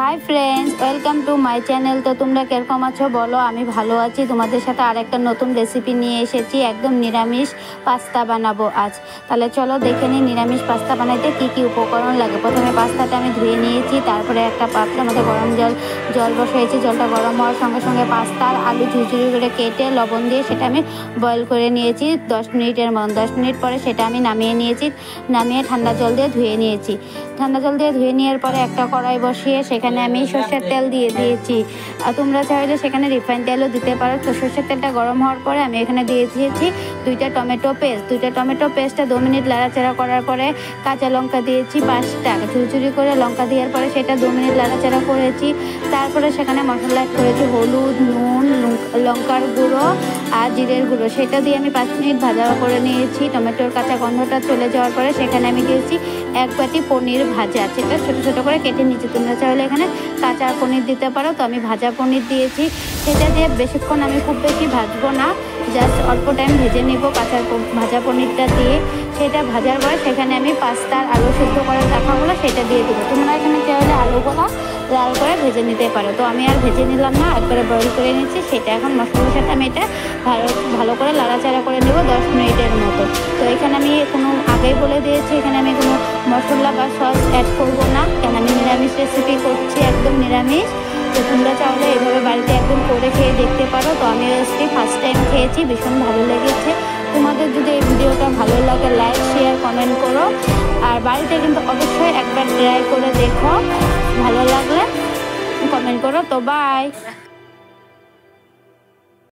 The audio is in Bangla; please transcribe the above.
Hi friends, welcome to my channel. তো তোমরা কিরকম আছো বলো? আমি ভালো আছি। তোমাদের সাথে আরেকটা নতুন রেসিপি নিয়ে এসেছি। একদম নিরামিষ পাস্তা বানাবো আজ। তাহলে চলো দেখে নিই নিরামিষ পাস্তা বানাইতে কি কি উপকরণ লাগে। প্রথমে পাস্তাটা আমি ধুয়ে নিয়েছি, তারপরে একটা পাত্রের মধ্যে গরম জল বসিয়েছি। জলটা গরম হওয়ার সঙ্গে সঙ্গে পাস্তা আর আলু ঝুরঝুরি করে কেটে লবণ দিয়ে সেটা আমি বয়েল করে নিয়েছি 10 মিনিটের মতন। 10 মিনিট পরে সেটা আমি নামিয়ে নিয়েছি। নামিয়ে ঠান্ডা জল দিয়ে ধুয়ে নিয়েছি। ঠান্ডা জল দিয়ে ধুয়ে নেওয়ার পরে একটা কড়াই বসিয়ে সেখানে আমি সর্ষের তেল দিয়ে দিয়েছি। আর তোমরা চাইলে সেখানে রিফাইন তেলও দিতে পারো। তো সর্ষের তেলটা গরম হওয়ার পরে আমি এখানে দিয়ে দিয়েছি 2টা টমেটো পেস্টটা 2 মিনিট লাড়াচাড়া করার পরে কাঁচা লঙ্কা দিয়েছি 5টা ঝুরঝুরি করে লঙ্কা দেওয়ার পরে সেটা 2 মিনিট লাড়াচাড়া করেছি। তারপরে সেখানে মশলা অ্যাড করেছি হলুদ, নুন, লঙ্কার গুঁড়ো আর জিরের গুঁড়ো। সেটা দিয়ে আমি 5 মিনিট ভাজা করে নিয়েছি। টমেটোর কাঁচা গন্ধটা চলে যাওয়ার পরে সেখানে আমি দিয়েছি 1 বাটি পনির ভাজা, সেটা ছোটো ছোটো করে কেটে নিয়েছি। তোমরা চাইলে এখানে কাঁচা পনির দিতে পারো। তো আমি ভাজা পনির দিয়েছি। সেটা দিয়ে বেশিক্ষণ আমি খুব বেশি ভাজবো না, জাস্ট অল্প টাইম ভেজে নেব ভাজা পনিরটা দিয়ে। সেটা ভাজার পরে সেখানে আমি পাস্তা আর আলু সিদ্ধ করে রাখাগুলো সেটা দিয়ে দেবো। তোমরা এখানে চাইলে আলুগুলো লাল করে ভেজে নিতে পারো। তো আমি আর ভেজে নিলাম না, একবারে বয়েল করে নিচ্ছি। সেটা এখন মশলার সাথে আমি এটা ভালো করে লাড়াচাড়া করে নেব 10 মিনিটের মতো। তো এখানে আমি আগেই বলে দিয়েছি এখানে আমি কোনো মশলা বা সস অ্যাড করবো না, কেন আমি নিরামিষ রেসিপি করছি, একদম নিরামিষ। তো তোমরা চাইলে এইভাবে বাড়িতে একদম করে খেয়ে দেখতে পারো। তো আমি রেসিপি ফার্স্ট টাইম খেয়েছি, ভীষণ ভালো লেগেছে। তোমাদের যদি এই ভিডিওটা ভালো লাগে লাইক, শেয়ার, কমেন্ট করো। আর বাড়িতে কিন্তু অবশ্যই একবার ট্রাই করে দেখো, ভালো লাগলে কমেন্ট করো। তো বাই।